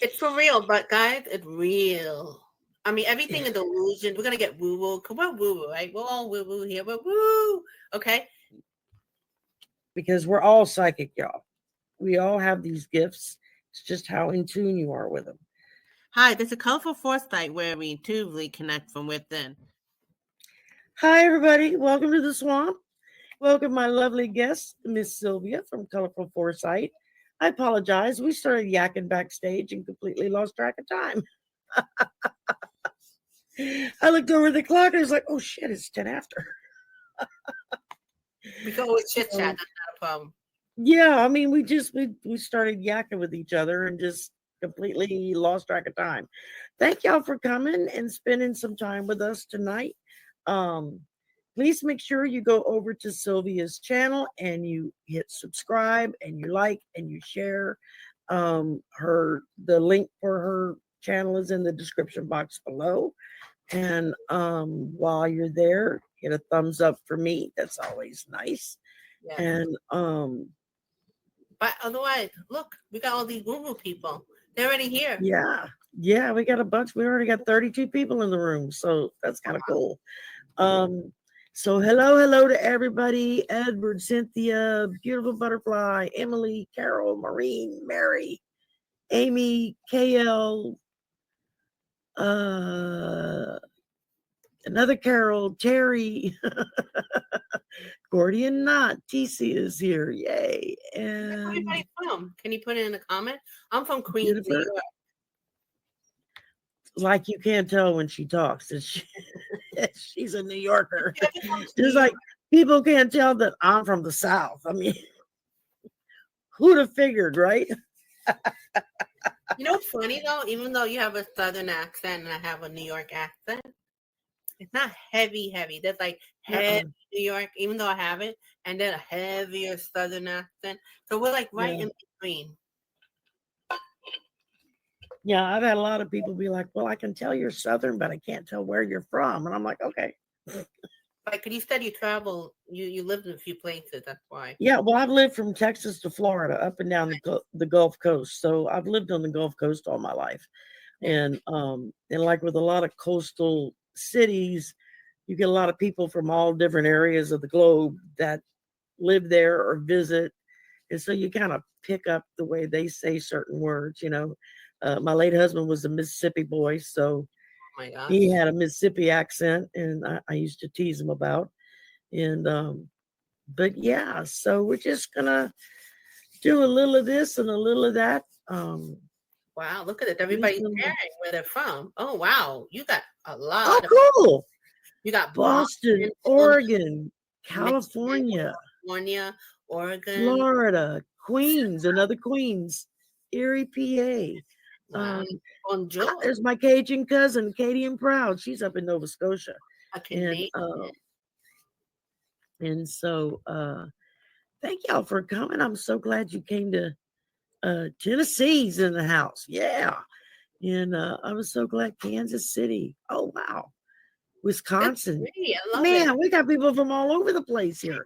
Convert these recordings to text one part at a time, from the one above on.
It's for real, but guys, it's real. I mean, everything is illusion. We're gonna get woo woo. Cause we're woo woo, right? We're all woo woo here. We're woo. Okay. Because we're all psychic, y'all. We all have these gifts. It's just how in tune you are with them. Hi, this is Colorful Foresight, where we intuitively connect from within. Hi, everybody. Welcome to the swamp. Welcome, my lovely guest, Miss Sylvia from Colorful Foresight. I apologize. We started yakking backstage and completely lost track of time. I looked over the clock and I was like, oh shit, it's 10 after. We can always chit chat. So, That's not a problem. yeah, I mean, we started yakking with each other and just completely lost track of time. Thank y'all for coming and spending some time with us tonight. Um, please make sure you go over to Sylvia's channel and you hit subscribe and you like and you share. Her the link for her channel is in the description box below. And while you're there, hit a thumbs up for me. That's always nice. Yeah. And But otherwise, look, we got all these woo woo people. They're already here. yeah, we got a bunch. We already got 32 people in the room, so that's kind of cool. So hello to everybody. Edward, Cynthia, beautiful butterfly, Emily, Carol, Maureen, Mary, Amy, KL, another Carol, Terry, Gordian Knot, TC is here. Yay. Where's And everybody from? Can you put it in the comment? I'm from Queens, New Jennifer, York. like you can't tell when she talks. She's a New Yorker. New Just York. like people can't tell that I'm from the South. I mean, who'd have figured, right? You know what's funny though? Even though you have a Southern accent and I have a New York accent, it's not heavy. There's like heavy New York, even though I have it, and then a heavier Southern accent. So we're like right in between. Yeah, I've had a lot of people be like, well, I can tell you're Southern, but I can't tell where you're from. And I'm like, okay. Like, you said you travel, you lived in a few places, that's why. Yeah, well, I've lived from Texas to Florida, up and down the Gulf Coast. So I've lived on the Gulf Coast all my life. And like with a lot of coastal cities, you get a lot of people from all different areas of the globe that live there or visit. And so you kind of pick up the way they say certain words, you know. My late husband was a Mississippi boy, so Oh my gosh. he had a Mississippi accent, and I used to tease him about. And but yeah, so we're just gonna do a little of this and a little of that. Wow, look at it. Everybody's sharing where they're from. Oh wow, you got a lot of. Cool. You got Boston, Oregon, California, Oregon, Florida, Queens, another Queens, Erie, PA. Wow. There's my Cajun cousin, Katie and Proud. She's up in Nova Scotia. And so thank y'all for coming. I'm so glad you came to Tennessee's in the house. Yeah. And I was so glad Kansas City. Oh wow. Wisconsin. Man, we got people from all over the place here.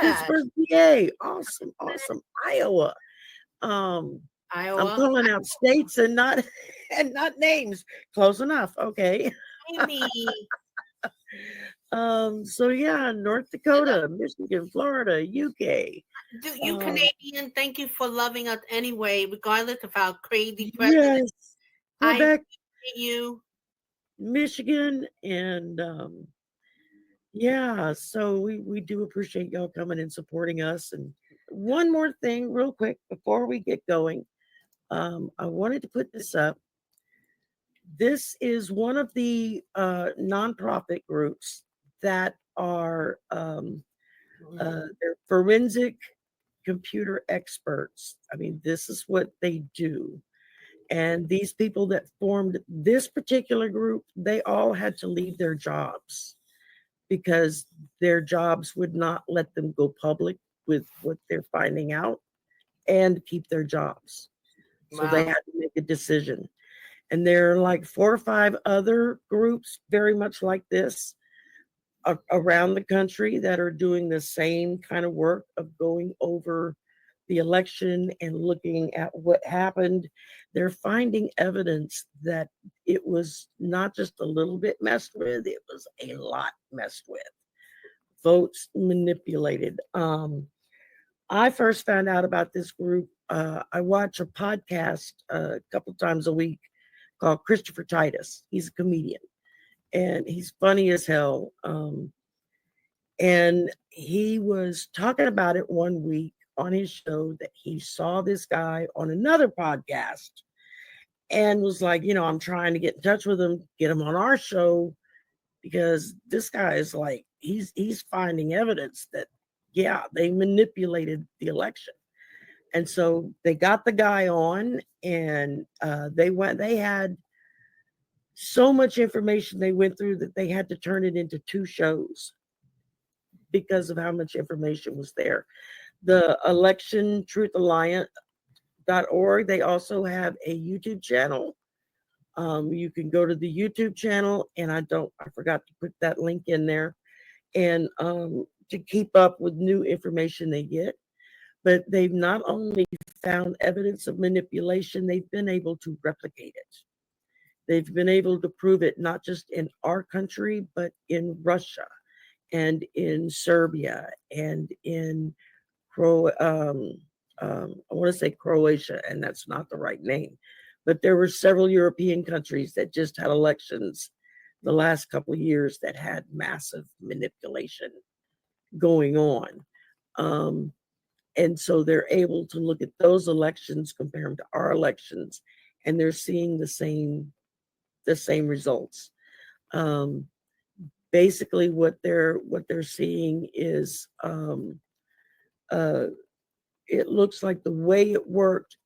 Pittsburgh, PA. Awesome. Iowa. I'm calling out states and not names. Close enough. Okay. So yeah, North Dakota, Michigan, Florida, UK. You Canadian, thank you for loving us anyway, regardless of how crazy president. Yes. Quebec, you. Michigan, and yeah, so we do appreciate y'all coming and supporting us. And one more thing real quick before we get going, I wanted to put this up. This is one of the nonprofit groups that are they're forensic computer experts. I mean, this is what they do. And these people that formed this particular group, they all had to leave their jobs because their jobs would not let them go public with what they're finding out and keep their jobs. So they had to make a decision. And there are like 4 or 5 other groups very much like this around the country that are doing the same kind of work of going over the election and looking at what happened, they're finding evidence that it was not just a little bit messed with, it was a lot messed with. Votes manipulated. I first found out about this group. I watch a podcast a couple times a week called Christopher Titus. He's a comedian and he's funny as hell. And he was talking about it one week on his show that he saw this guy on another podcast and was like, I'm trying to get in touch with him, get him on our show because this guy is like, he's finding evidence that, yeah, they manipulated the election. And so they got the guy on and they had so much information they went through that they had to turn it into 2 shows because of how much information was there. The Election Truth Alliance.org, they also have a YouTube channel. You can go to the YouTube channel, and I forgot to put that link in there, and to keep up with new information they get. But they've not only found evidence of manipulation, they've been able to replicate it. They've been able to prove it not just in our country, but in Russia and in Serbia and in I want to say Croatia, and that's not the right name. But there were several European countries that just had elections the last couple of years that had massive manipulation going on. And so they're able to look at those elections, compare them to our elections, and they're seeing the same results. Basically, what they're seeing is it looks like the way it worked.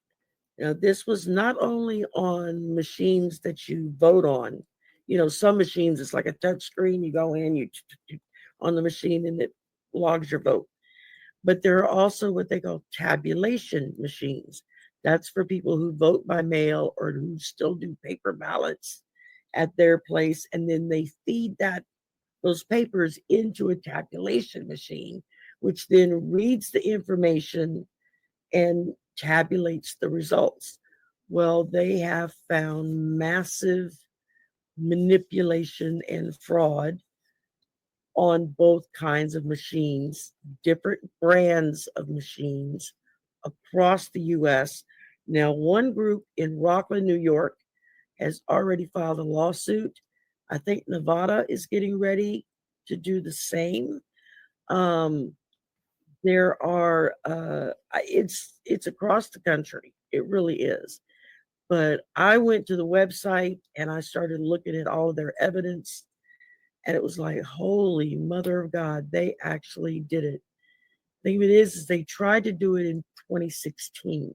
Now, this was not only on machines that you vote on. Some machines it's like a touch screen. You go in, you on the machine, and it logs your vote. But there are also what they call tabulation machines. That's for people who vote by mail or who still do paper ballots at their place, and then they feed those papers into a tabulation machine, which then reads the information and tabulates the results. Well, they have found massive manipulation and fraud on both kinds of machines, different brands of machines across the US. Now, one group in Rockland, New York has already filed a lawsuit. I think Nevada is getting ready to do the same. There are it's across the country. It really is. But I went to the website and I started looking at all of their evidence, and it was like, holy mother of God, they actually did it. The thing is they tried to do it in 2016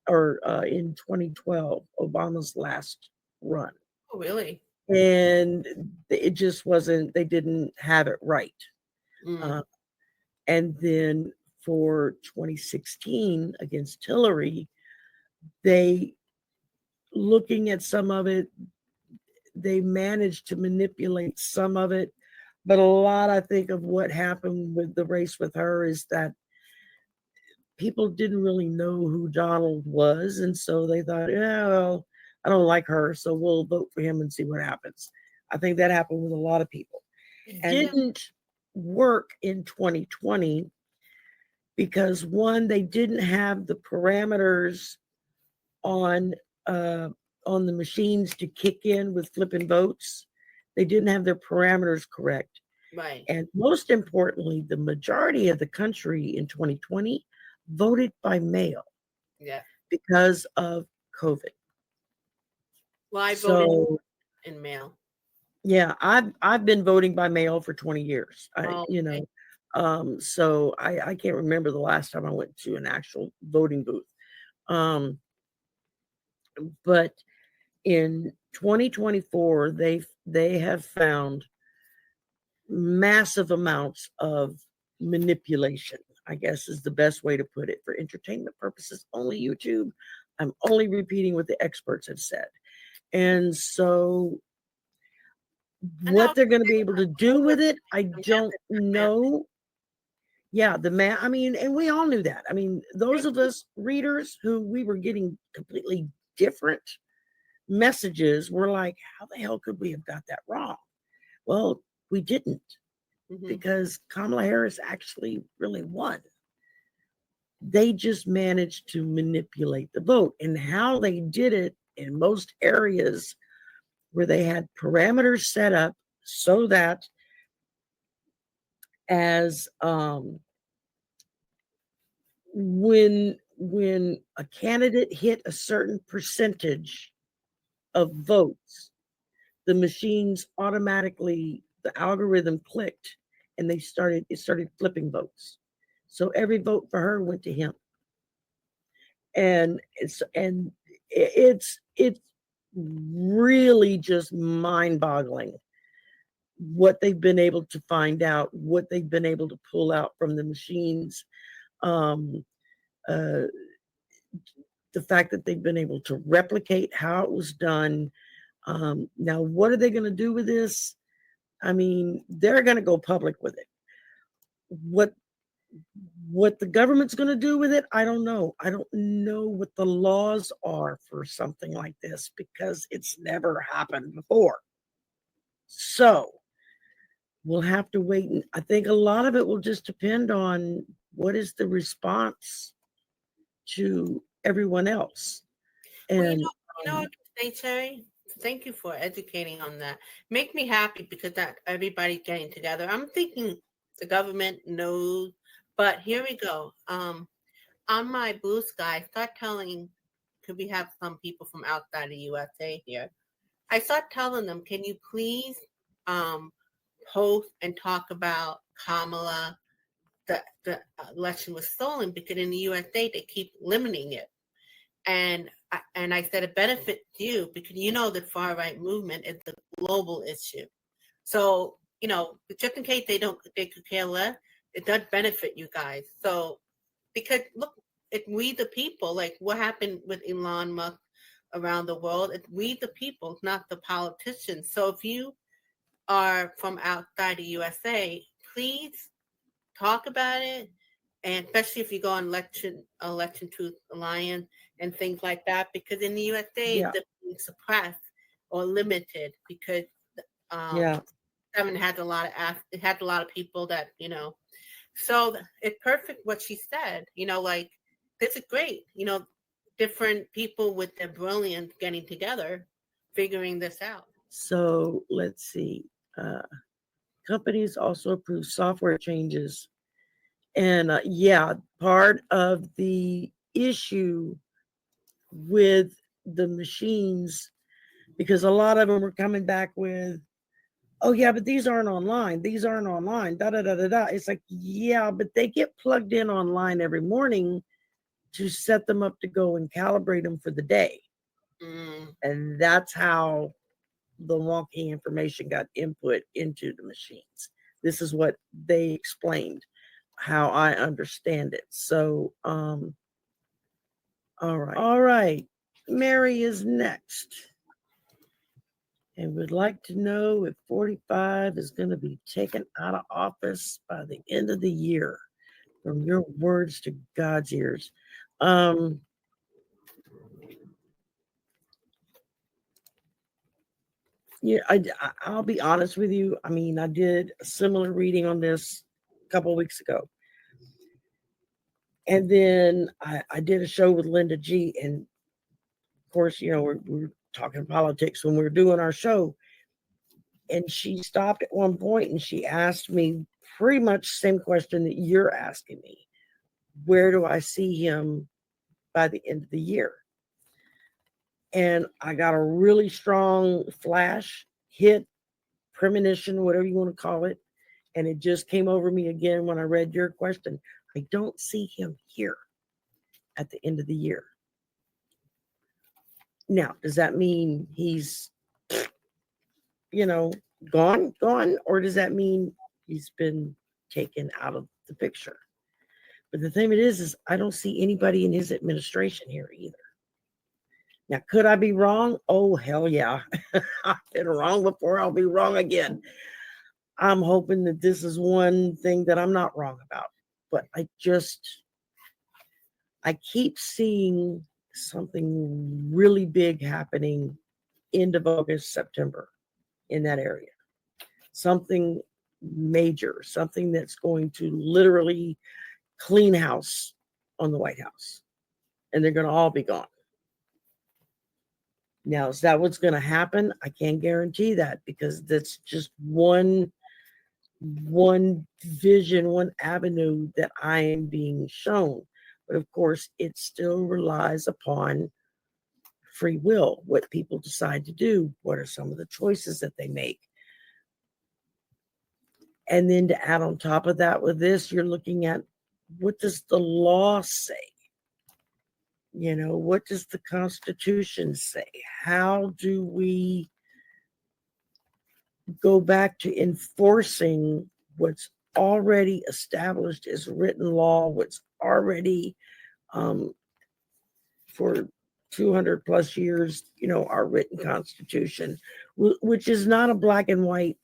or in 2012, Obama's last run. Oh, really? And it just wasn't, they didn't have it right. And then for 2016 against Hillary, they, looking at some of it, they managed to manipulate some of it. But a lot, I think, of what happened with the race with her is that people didn't really know who Donald was. And so they thought, yeah, well, I don't like her, so we'll vote for him and see what happens. I think that happened with a lot of people. It didn't work in 2020 because, one, they didn't have the parameters on the machines to kick in with flipping votes. They didn't have their parameters correct. Right. And most importantly, the majority of the country in 2020 voted by mail. Yeah. Because of COVID. Well, I voted in mail. Yeah, I've been voting by mail for 20 years. So I can't remember the last time I went to an actual voting booth. But in 2024, they have found massive amounts of manipulation, I guess is the best way to put it. For entertainment purposes only, YouTube. I'm only repeating what the experts have said. And so what they're going to be able to do with it, I don't know. Yeah, I mean, and we all knew that. I mean, those of us readers who we were getting completely different messages were like, how the hell could we have got that wrong? Well, we didn't, because Kamala Harris actually really won. They just managed to manipulate the vote, and how they did it in most areas where they had parameters set up so that as when a candidate hit a certain percentage of votes, the machines automatically, the algorithm clicked, and it started flipping votes. So every vote for her went to him. And it's really just mind-boggling what they've been able to find out, what they've been able to pull out from the machines. The fact that they've been able to replicate how it was done. Now, what are they going to do with this? I mean, they're going to go public with it. What the government's going to do with it, I don't know. I don't know what the laws are for something like this, because it's never happened before. So we'll have to wait. And I think a lot of it will just depend on what is the response to everyone else. And well, you know what I can say, Shari? Thank you for educating on that. Make me happy, because that everybody's getting together. I'm thinking the government knows, but here we go. On my Blue Sky, start telling, could we have some people from outside the USA here? I start telling them, can you please post and talk about Kamala, the election was stolen, because in the USA they keep limiting it. And I said it benefits you, because you know the far right movement is the global issue. So, you know, just in case they could care less, it does benefit you guys. So, because look, it's we the people, like what happened with Elon Musk around the world, it's we the people, it's not the politicians. So if you are from outside the USA, please talk about it, and especially if you go on election truth alliance and things like that, because in the USA they're being suppressed or limited, because had a lot of people that, you know, so it's perfect what she said, you know, like this is great, you know, different people with their brilliance getting together, figuring this out. So let's see. Companies also approve software changes. And part of the issue with the machines, because a lot of them were coming back with, oh yeah, but these aren't online. These aren't online. Da da da da da. It's like, yeah, but they get plugged in online every morning to set them up to go and calibrate them for the day. And that's how the wonky information got input into the machines. This is what they explained, how I understand it. So, all right. Mary is next, and would like to know if 45 is going to be taken out of office by the end of the year. From your words to God's ears. Yeah, I'll be honest with you. I mean, I did a similar reading on this a couple of weeks ago. And then I did a show with Linda G. And of course, you know, we're talking politics when we're doing our show. And she stopped at one point and she asked me pretty much the same question that you're asking me. Where do I see him by the end of the year? And I got a really strong flash, hit, premonition, whatever you want to call it. And it just came over me again when I read your question. I don't see him here at the end of the year. Now, does that mean he's, you know, gone? Or does that mean he's been taken out of the picture? But the thing is I don't see anybody in his administration here either. Now, could I be wrong? Oh, hell yeah. I've been wrong before. I'll be wrong again. I'm hoping that this is one thing that I'm not wrong about. but I keep seeing something really big happening end of August, September in that area. Something major, something that's going to literally clean house on the White House. And they're going to all be gone. Now, is that what's going to happen? I can't guarantee that, because that's just one vision, one avenue that I am being shown. But of course, it still relies upon free will, what people decide to do, what are some of the choices that they make. And then to add on top of that with this, you're looking at, what does the law say? What does the Constitution say? How do we go back to enforcing what's already established as written law, what's already for 200 plus years, our written Constitution, which is not a black and white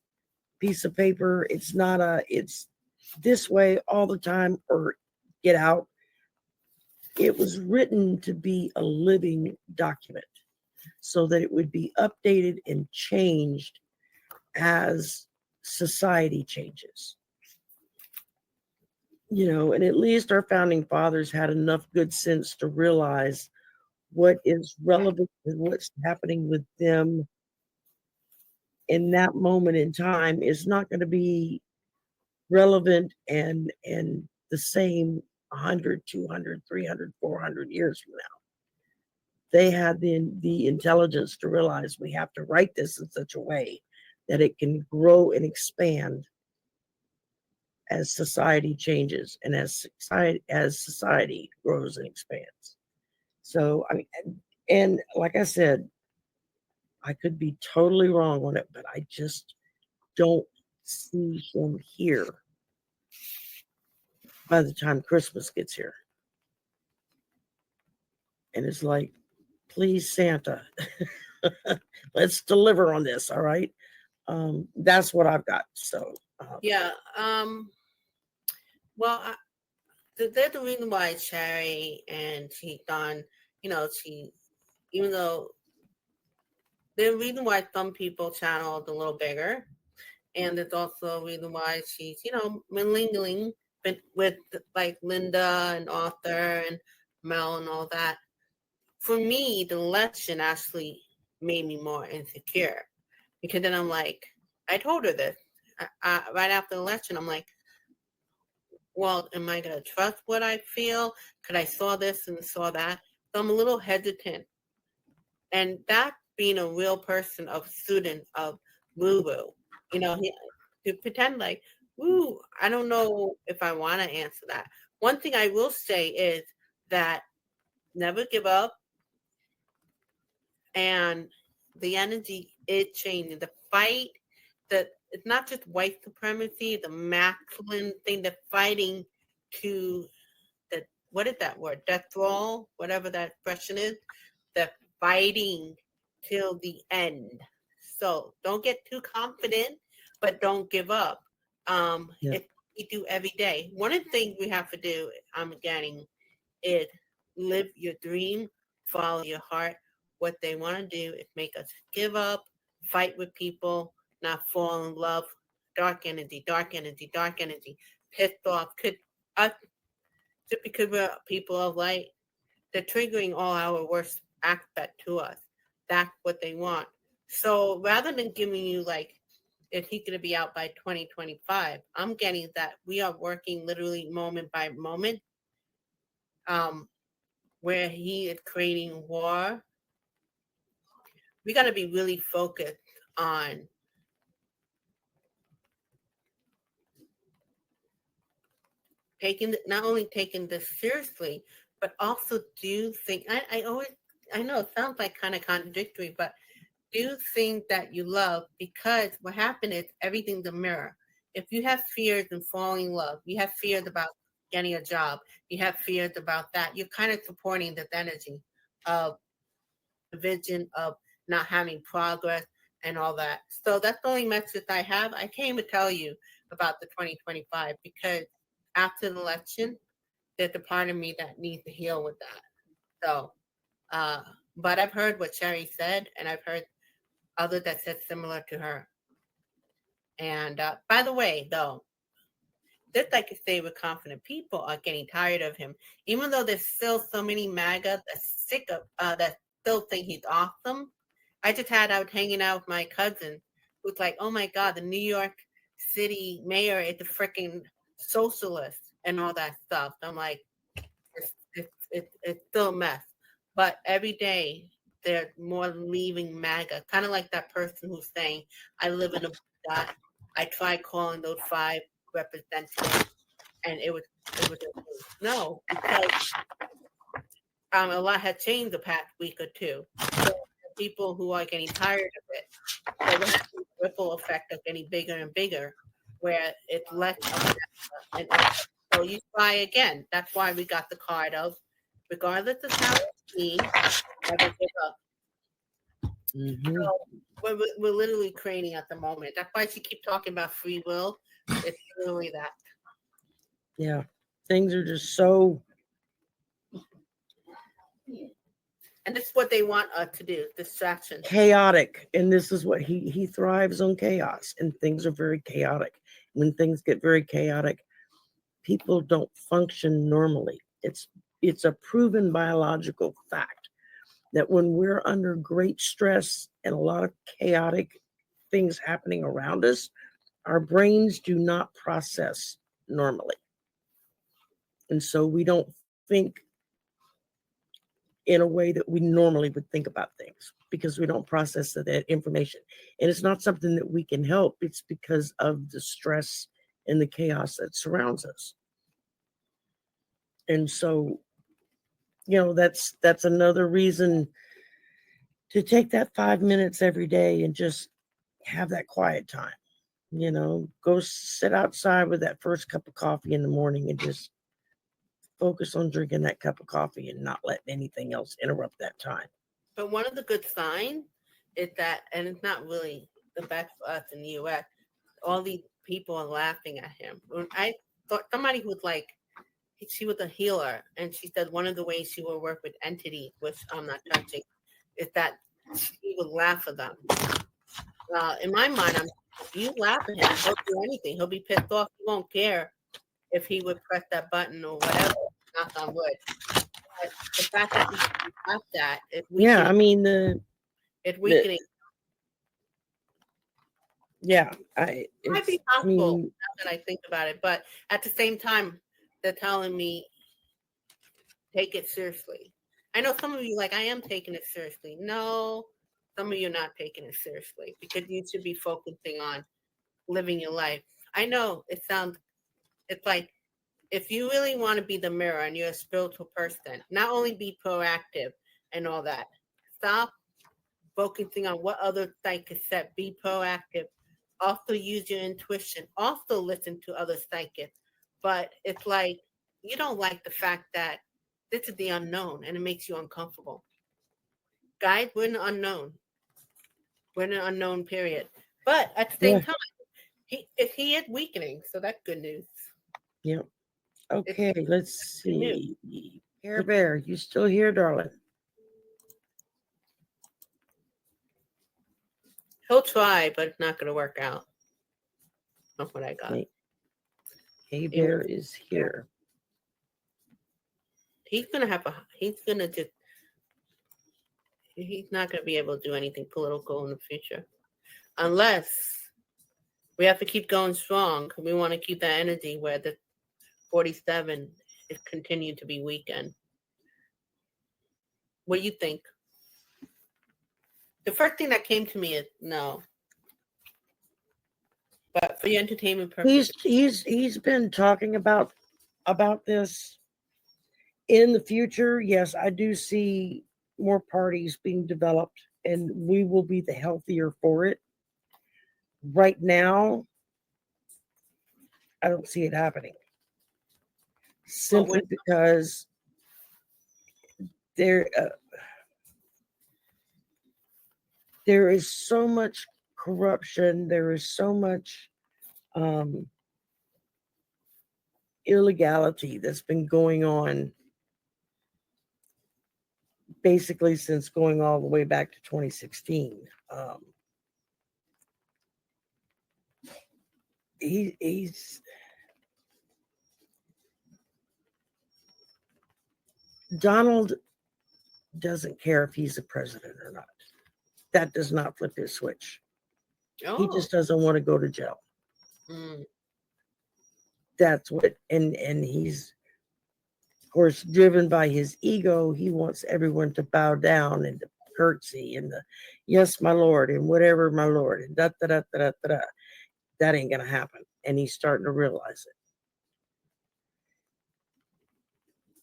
piece of paper. It's this way all the time or get out. It was written to be a living document so that it would be updated and changed as society changes. And at least our founding fathers had enough good sense to realize what is relevant and what's happening with them in that moment in time is not going to be relevant and the same 100, 200, 300, 400 years from now. They had the intelligence to realize we have to write this in such a way that it can grow and expand as society changes and as society grows and expands. So, and like I said, I could be totally wrong on it, but I just don't see him here by the time Christmas gets here. And it's like, please, Santa, let's deliver on this. All right. That's what I've got. So, yeah. Well, there's a reason why Shari and she done, even though there's a reason why some people channeled a little bigger. And there's also a reason why she's, mingling with like Linda and Arthur and Mel and all that. For me, the election actually made me more insecure, because then I'm like, I told her this right after the election. I'm like, well, am I going to trust what I feel? Because I saw this and saw that. So I'm a little hesitant. And that being a real person of student of woo-woo, to pretend like, woo, I don't know if I want to answer that. One thing I will say is that never give up. And the energy, it changing. The fight, it's not just white supremacy, the masculine thing, the fighting to what is that word? Death roll, whatever that expression is, the fighting till the end. So don't get too confident, but don't give up. If we do every day. One of the things we have to do, I'm getting, is live your dream, follow your heart. What they want to do is make us give up, fight with people, not fall in love. Dark energy, dark energy, dark energy. Pissed off. Could us, just because we're people of light, they're triggering all our worst aspect to us. That's what they want. So rather than giving you like, is he going to be out by 2025? I'm getting that we are working literally moment by moment, where he is creating war. We got to be really focused on not only taking this seriously, but also do think. I know it sounds like kind of contradictory, but do things that you love, because what happened is everything's a mirror. If you have fears in falling in love, you have fears about getting a job, you have fears about that, you're kind of supporting this energy of the vision of not having progress and all that. So that's the only message I have. I came to tell you about the 2025 because after the election, there's a part of me that needs to heal with that. So, but I've heard what Shari said, and I've heard others that said similar to her. And by the way, though, just like I say with confident people are getting tired of him, even though there's still so many MAGA that's sick of that still think he's awesome. I was hanging out with my cousin who's like, oh my God, the New York City mayor is a freaking socialist and all that stuff. I'm like, it's still a mess. But every day there's more leaving MAGA, kind of like that person who's saying, I live in a dot. I tried calling those 5 representatives, and it was no, because a lot had changed the past week or two. So people who are getting tired of it, so we're having a ripple effect of getting bigger and bigger, where it's less of that. And so you try again. That's why we got the card of, regardless of how it's seen, never give up. So we're literally training at the moment. That's why she keeps talking about free will. It's literally that. Yeah, things are just so. And this is what they want us to do, distraction. Chaotic. And this is what he thrives on, chaos. And things are very chaotic. When things get very chaotic, people don't function normally. It's a proven biological fact that when we're under great stress and a lot of chaotic things happening around us, our brains do not process normally. And so we don't think in a way that we normally would think about things because we don't process that information. And it's not something that we can help. It's because of the stress and the chaos that surrounds us. And so, that's another reason to take that 5 minutes every day and just have that quiet time. Go sit outside with that first cup of coffee in the morning and just focus on drinking that cup of coffee and not let anything else interrupt that time. But one of the good signs is that, and it's not really the best for us in the U.S., all these people are laughing at him. When I thought somebody who was like, she was a healer, and she said one of the ways she will work with entities, which I'm not touching, is that she would laugh at them. In my mind, if you laugh at him, he'll do anything. He'll be pissed off. He won't care if he would press that button or whatever. Knock on wood. But the fact that he laughed at it, yeah, I mean it's weakening. Yeah, it might be possible now that I think about it, but at the same time, they're telling me take it seriously. I know some of you like, I am taking it seriously. No, some of you are not taking it seriously because you should be focusing on living your life. I know it's like if you really want to be the mirror and you're a spiritual person, not only be proactive and all that, stop focusing on what other psychics said, be proactive. Also use your intuition. Also listen to other psychics. But it's like you don't like the fact that this is the unknown and it makes you uncomfortable. Guys, we're in the unknown. We're in an unknown period. But at the same time, he is weakening, so that's good news. Yep. Okay, let's see. Care Bear, you still here, darling? He'll try, but it's not going to work out. That's what I got. Hey Bear is here. He's not going to be able to do anything political in the future. Unless we have to keep going strong. We want to keep that energy where the 47 is continued to be weakened. What do you think? The first thing that came to me is no. But for your entertainment purposes. He's been talking about this in the future. Yes, I do see more parties being developed and we will be the healthier for it. Right now, I don't see it happening. Simply because there is so much corruption. There is so much illegality that's been going on basically since going all the way back to 2016. He's Donald doesn't care if he's the president or not. That does not flip his switch. He just doesn't want to go to jail. That's what, and he's, of course, driven by his ego. He wants everyone to bow down and to curtsy and the yes, my lord, and whatever, my lord, and da da da da da da. That ain't gonna happen, and he's starting to realize it.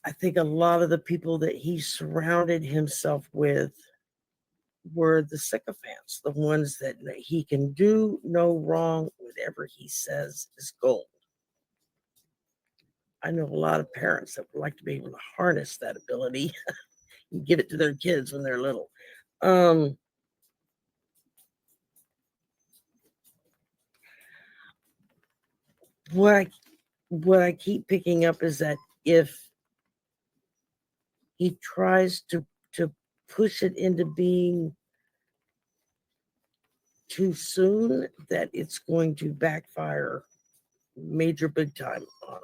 I think a lot of the people that he surrounded himself with were the sycophants, the ones that he can do no wrong. Whatever he says is gold. I know a lot of parents that would like to be able to harness that ability and give it to their kids when they're little. What I keep picking up is that if he tries to push it into being too soon, that it's going to backfire major big time on him.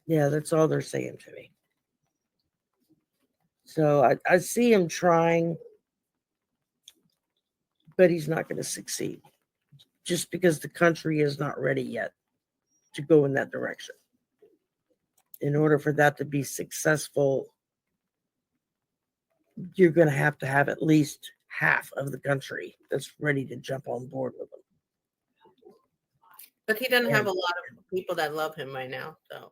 Yeah, that's all they're saying to me. So I see him trying, but he's not going to succeed just because the country is not ready yet to go in that direction. In order for that to be successful, you're going to have at least half of the country that's ready to jump on board with him. But he doesn't have a lot of people that love him right now, so.